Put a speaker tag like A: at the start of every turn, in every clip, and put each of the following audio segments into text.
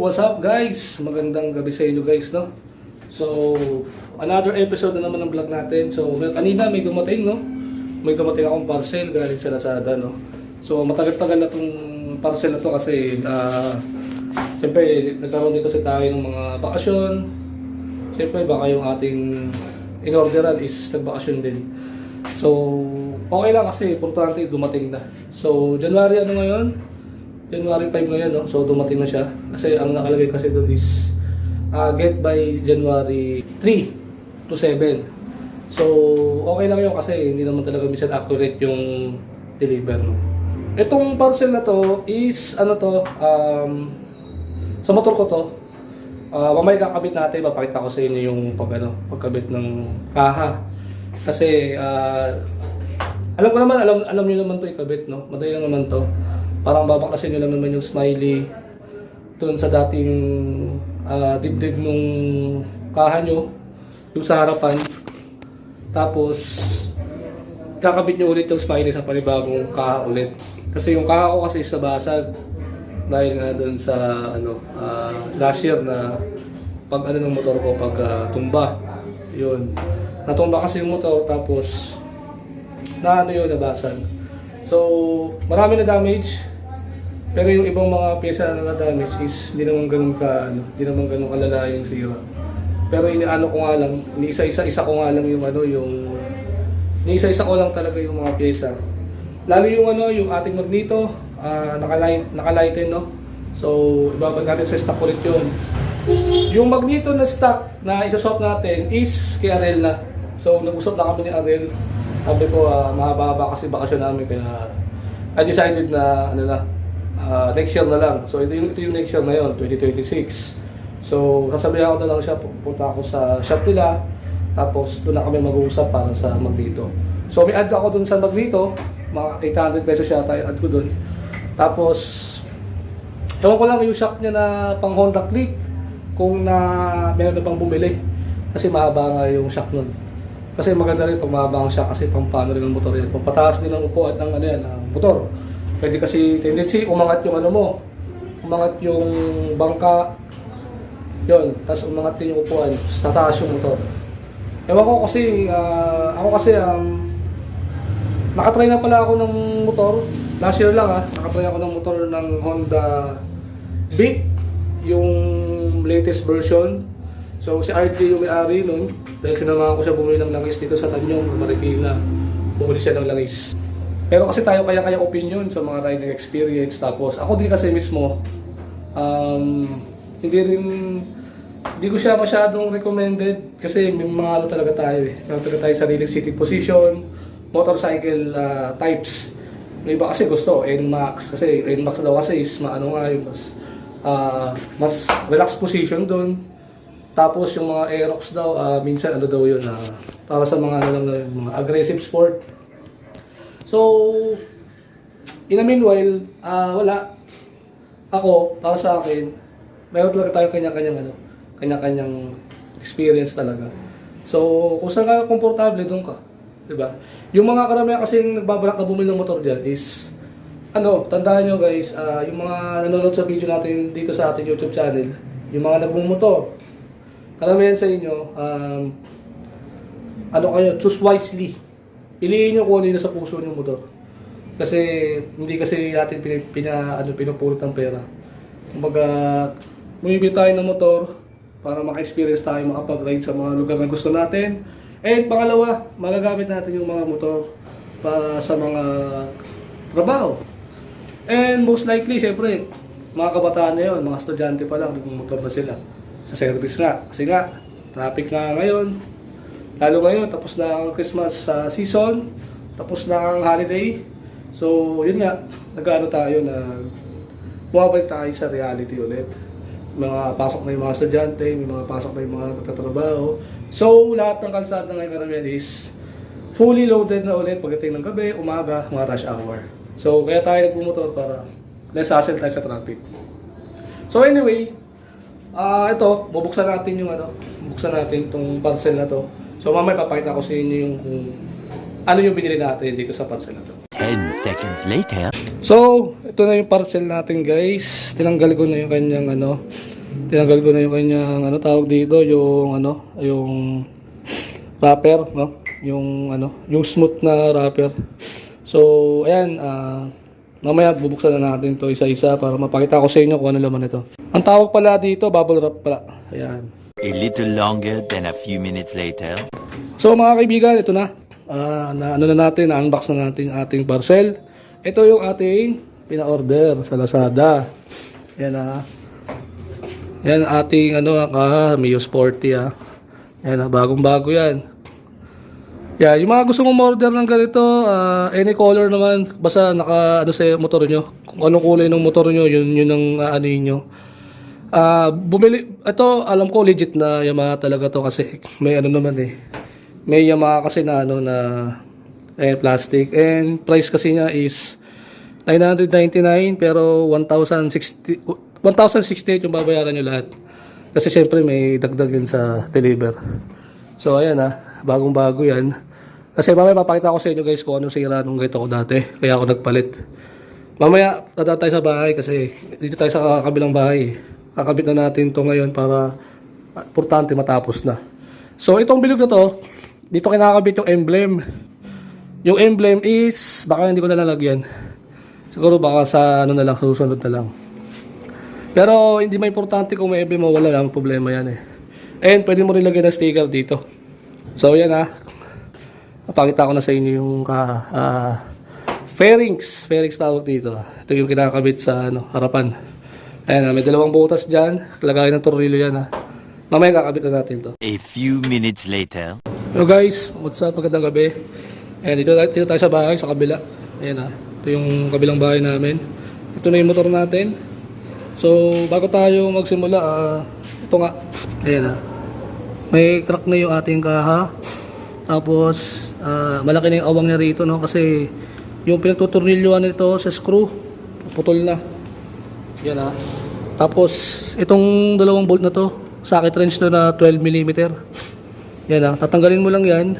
A: what's up guys? Magandang gabi sa inyo guys, no? So, another episode na naman ng vlog natin. So, kanina may dumating, no? May dumating akong parcel galing sa Lazada, no? So, matagal-tagal na tong parcel na to kasi siyempre, nagkaroon din kasi tayo ng mga bakasyon. Siyempre, baka yung ating in-orderan is nagbakasyon din. So, okay lang kasi importante dumating na. So, January ano ngayon? January 5 ngayon, no? So dumating na siya. Kasi ang nakalagay kasi doon is get by January 3 to 7. So okay lang yun kasi hindi naman talaga minsan accurate yung deliver, no? Itong parcel na to is ano to, sa motor ko to. Mamaya kakabit natin, papakita ko sa inyo yung pagkabit ng kaha. Kasi alam niyo naman to ikabit, no? Madali lang naman to. Parang babaklasin nyo lang naman yung smiley doon sa dating dibdib nung kaha nyo, yung sa harapan. Tapos, kakabit nyo ulit yung smiley sa panibagong kaha ulit. Kasi yung kaha ko kasi sa basag. Dahil nga doon sa last year na pag ng motor ko, pag tumba. Yun. Natumba kasi yung motor, tapos nabasag. So, marami na damage. Pero yung ibang mga pyesa na na-damage is hindi naman ganun kalala yung sira. Pero iniano ko nga lang, iniisa-isa ko nga lang yung iniisa-isa ko lang talaga yung mga pyesa. Lalo yung ating magneto, naka-lighten, no? So, ibabad natin sa stock ulit yun. Yung magneto na stock na isa-swap natin is kay Arel na. So, nag-usap na kami ni Arel. Sabi ko, mahaba-haba kasi bakasyon namin, kaya I decided na next year na lang. So ito yung next year na yun, 2026. So sasabihan ko na lang siya, pupunta ako sa shop nila, tapos doon na kami mag-uusap para sa magneto. So may add ako doon sa magneto, mga 800 pesos yata yung add ko doon. Tapos ewan ko lang yung shop niya na pang Honda Click, kung meron na pang bumili. Kasi mahaba nga yung shop nun. Kasi maganda rin pag mahaba ang shop kasi pang paano rin ang motor yan. Pampataas din ang upuan ng ng motor. Pwede kasi tendency, umangat yung umangat yung bangka, yun, tapos umangat din yung upuan, tapos tataas yung motor. Ewan ko kasi, nakatry na pala ako ng motor, last year lang nakatry ako ng motor ng Honda Beat, yung latest version. So si RJ yung may-ari nun, dahil sinamahan ko siya bumili ng langis dito sa Tanyong, Marikina, bumili siya ng langis. Pero kasi tayo kaya opinion sa mga riding experience. Tapos ako din kasi mismo, hindi ko siya masyadong recommended kasi may mga talaga tayo Meron talaga tayo sariling sitting position, motorcycle types. May iba kasi gusto NMAX kasi NMAX daw kasi is mas relaxed position doon. Tapos yung mga Aerox daw, minsan daw yun, para sa mga mga aggressive sport. So, in a meanwhile, wala. Ako, para sa akin, meron talaga tayo kanya-kanyang experience talaga. So, kung saan ka komportable, doon ka. Diba? Yung mga karamihan kasing nagbabalak na bumili ng motor dyan is, tandaan nyo guys, yung mga nanonood sa video natin dito sa ating YouTube channel, yung mga nagmumotor, karamihan sa inyo, choose wisely. Piliin nyo kung ano yung nasa puso ng motor. Kasi hindi kasi natin pinupulot ng pera. Kumbaga, bumibili tayo ng motor para maka-experience tayo, makapag-ride sa mga lugar na gusto natin. And pangalawa, magagamit natin yung mga motor para sa mga trabaho. And most likely, syempre, mga kabataan na yun, mga estudyante pa lang, nagmumotor na sila. Sa service nga. Kasi nga, traffic na ngayon. Lalo ngayon, tapos na ang Christmas season, tapos na ang holiday. So, yun nga, bumabalik tayo sa reality ulit. Mga pasok na yung mga estudyante, may mga pasok na yung mga nagtatrabaho. So, lahat ng kalsada ngayon karamihan is fully loaded na ulit pagdating ng gabi, umaga, mga rush hour. So, kaya tayo nagpumotor para less hassle tayo sa traffic. So, anyway, ito, bubuksan natin itong parcel na to. So mamaya papakita ko sa inyo yung kung ano yung binili natin dito sa parcel na to.
B: 10 seconds later.
A: So, ito na yung parcel natin guys. Tinanggal ko na yung kanyang Tinanggal ko na yung kanyang ano tawag dito, yung ano, yung wrapper, no? Yung ano, yung smooth na wrapper. So, ayan, mamaya bubuksan na natin to isa-isa para mapakita ko sa inyo kung ano laman ito. Ang tawag pala dito, bubble wrap pala. Ayan.
B: A little longer than a few minutes later.
A: So mga kaibigan, ito na. Na-unbox na natin ating parcel. Ito yung ating pina-order sa Lazada. Yan Yan ating Mio Sporty Yan bagong-bago yan. Yeah, yung mga gusto mong order ng ganito, any color naman, basta naka sa motor nyo. Kung anong kulay ng motor nyo, yun ang anuin nyo. Bumili, ito alam ko legit na Yamaha talaga to kasi may naman may Yamaha kasi na plastic, and price kasi niya is 999 pero 1,068 yung babayaran nyo lahat. Kasi syempre may dagdag yun sa deliver. So ayan bagong bago yan. Kasi mamaya papakita ko sa inyo guys kung anong sira nung ganito ko dati. Kaya ako nagpalit. Mamaya tata tayo sa bahay kasi dito tayo sa kabilang bahay. Kakabit na natin to ngayon para importante matapos na. So itong bilog na to, dito kinakabit yung emblem. Yung emblem is, baka hindi ko nalalagyan. Siguro baka sa na lang, susunod na lang. Pero hindi may importante kung may emblem o wala lang, problema yan And pwede mo rin lagyan ng sticker dito. So yan napakita ko na sa inyo yung fairings tawag dito. Ito yung kinakabit sa harapan. Ayan may dalawang butas dyan. Lagay ng tornilyo yan Mamaya kakabit na natin to.
B: A few minutes later.
A: Hello guys, what's up? Magandang gabi. Ayan, dito tayo sa bahay, sa kabila. Ayan ito yung kabilang bahay namin. Ito na yung motor natin. So, bago tayo magsimula, ito nga. Ayan may crack na yung ating kaha. Tapos, malaki na yung awang niya rito, no? Kasi, yung pinagtutornilyoan nito sa screw, putol na. Yan Tapos, itong dalawang bolt na to, socket wrench to na 12mm. Yan tatanggalin mo lang yan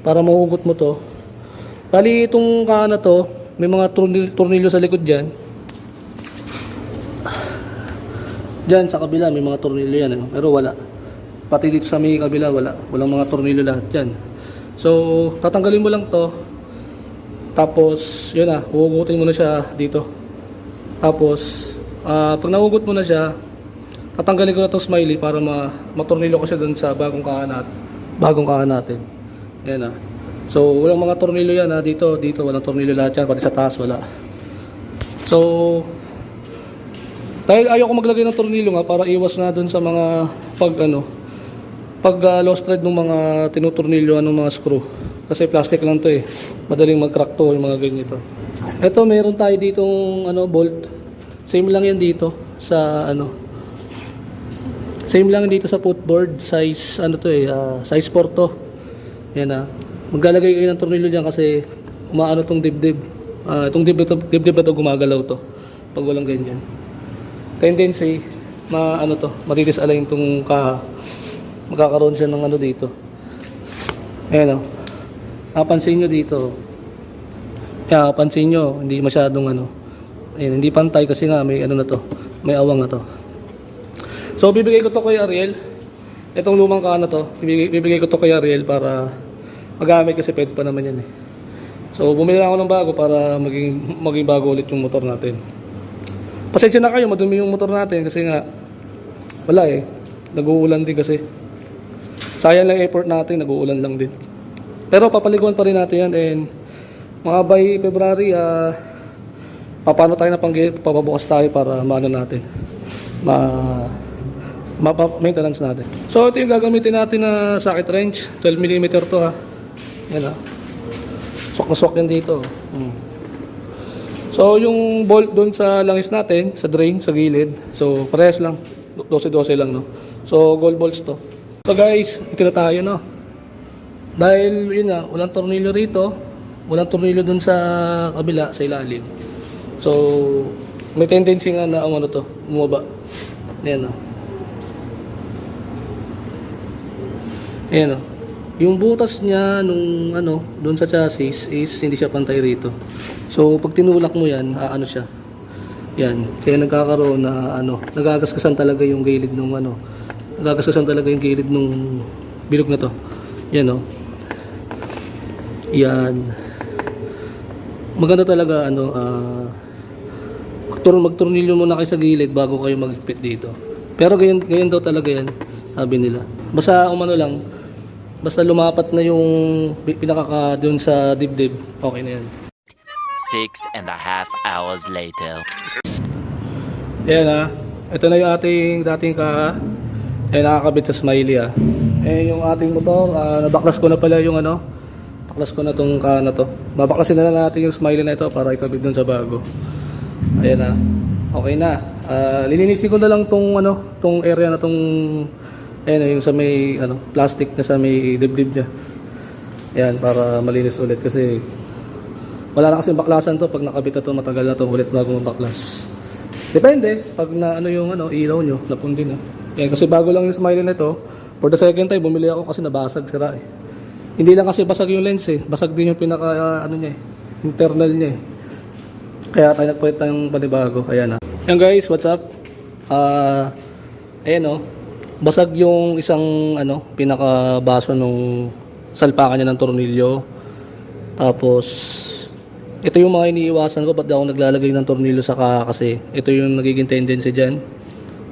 A: para mahugot mo to. Bali itong kaha na to, may mga tornilyo sa likod dyan. Dyan sa kabila may mga tornilyo yan pero wala. Pati dito sa may kabila wala. Walang mga tornilyo lahat dyan. So tatanggalin mo lang to. Tapos yun huhugutin mo na siya dito. Tapos pag nahugot mo na siya, tatanggalin ko na itong smiley para matornilyo ko siya dun sa bagong kaha natin. Yan So walang mga tornilyo yan dito walang tornilyo lahat yan, pati sa taas wala. So dahil ayaw ko maglagay ng tornilyo para iwas na dun sa mga pag lost thread ng mga tinutornilyo ng mga screw. Kasi plastic lang to madaling mag-crack to yung mga ganito. Ito meron tayo ditong bolt. Same lang yan dito sa Same lang dito sa footboard, size size 4 to. Yan Maglalagay kayo ng tornilyo diyan kasi umaano tong dibdib. Itong dibdib na to gumagalaw to pag walang ganyan. Tendency matidisalign tong magkakaroon siya ng dito. Ayan napansin nyo dito. Pansin nyo, hindi masyadong ayan, hindi pantay kasi nga may may awang na to. So bibigay ko to kay Ariel. Itong lumang kaha na to, bibigay ko to kay Ariel para magamit kasi pwede pa naman yan So bumili ako ng bago para maging bago ulit yung motor natin. Pasensya na kayo, madumi yung motor natin kasi nga wala nag-uulan din kasi. Sayang lang effort natin, nag-uulan lang din. Pero papaliguan pa rin natin yan and mga by February papano tayo na papabukas tayo para natin maintenance natin. So ito yung gagamitin natin na socket wrench, 12mm to Yan Swak na swak yan dito. So yung bolt doon sa langis natin, sa drain, sa gilid. So parehas lang, 12-12 lang So gold bolts to. So guys, ito na tayo Dahil yun walang tornilyo rito, walang tornilyo doon sa kabila, sa ilalim. So may tendency nga na ang bumaba. Yan Ayan Yung butas niya nung doon sa chassis is hindi siya pantay rito. So pag tinulak mo yan, siya. Yan. Kaya nagkakaroon na nagagasgasan talaga yung gilid nung nagagasgasan talaga yung gilid nung bilog na to. Yan oh. Yan. Maganda talaga magtornilyo muna kayo sa gilid bago kayo magpit dito. Pero ganyan daw talaga yan, sabi nila. Basta lang, basta lumapat na yung pinakaka doon sa dibdib, okay na yan.
B: 6.5 hours later.
A: Yan ito na yung ating dating nakakabit sa Smiley yung ating motor, nabaklas ko na pala yung baklas ko na tong na to. Babaklasin na lang natin yung Smiley na ito para ikabit dun sa bago. Ayan okay na. Lilinisin ko na lang tong area na tong yung sa may plastic na sa may dibdib niya. Ayan, para malinis ulit kasi wala na kasing baklasan to pag nakabit na to, matagal na to ulit bago mabaklas. Depende pag na yung ilaw nyo, napundin Yan, kasi bago lang yung Smiley na ito. For the second time bumili ako kasi nabasag, sira Hindi lang kasi basag yung lens basag din yung pinaka niya internal niya Kaya tayo nagpalit ng panibago. Ayan Yan guys, what's up? Ayan basag yung isang pinaka baso nung salpakan niya ng tornilyo. Tapos ito yung mga iniiwasan ko, ba't ako naglalagay ng tornilyo kasi ito yung nagiging tendency dyan.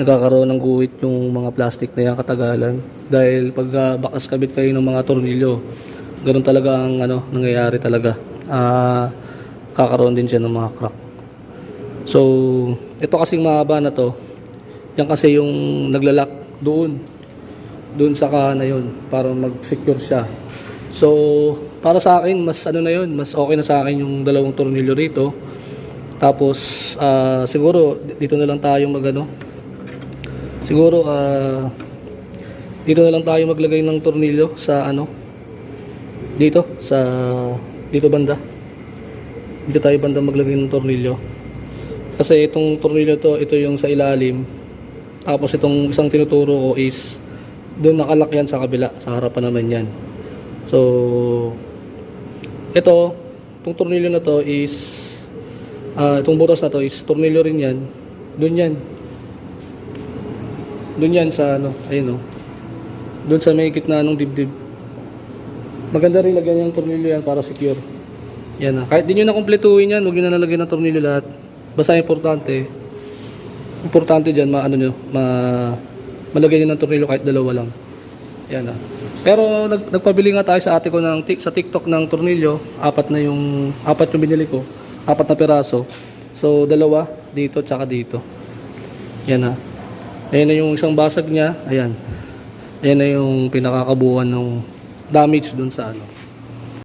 A: Nagkakaroon ng guhit yung mga plastic na yan katagalan. Dahil pag bakas kabit kayo ng mga tornilyo, ganoon talaga ang nangyayari talaga. Kakaroon din siya ng mga crack. So, ito kasing mahaba na to, yan kasi yung naglalak doon sa na yun para mag-secure siya. So, para sa akin, mas mas okay na sa akin yung dalawang tornilyo rito. Tapos, siguro, dito na lang tayo siguro, dito na lang tayo maglagay ng tornilyo sa dito banda. Dito tayo banda maglagay ng tornilyo. Kasi itong tornilyo ito yung sa ilalim. Tapos itong isang tinuturo ko is, doon nakalak yan sa kabila, sa harapan naman yan. So, itong tornilyo na to is itong butas na to is tornilyo rin yan. Doon yan sa doon sa may gitna ng dibdib. Maganda rin lagyan yung tornilyo yan para secure. Yan kahit di nyo na kumpletuhin yan, huwag nyo na nalagyan ng tornilyo lahat. Basta importante dyan malagyan nyo ng tornilyo kahit dalawa lang. Yan Pero nagpabili nga tayo sa ate ko sa TikTok ng tornilyo. Apat yung binili ko. 4 na piraso. So, 2 dito tsaka dito. Yan Ayan na yung isang basag niya. Ayan. Ayan na yung pinakakabuuan ng damage dun sa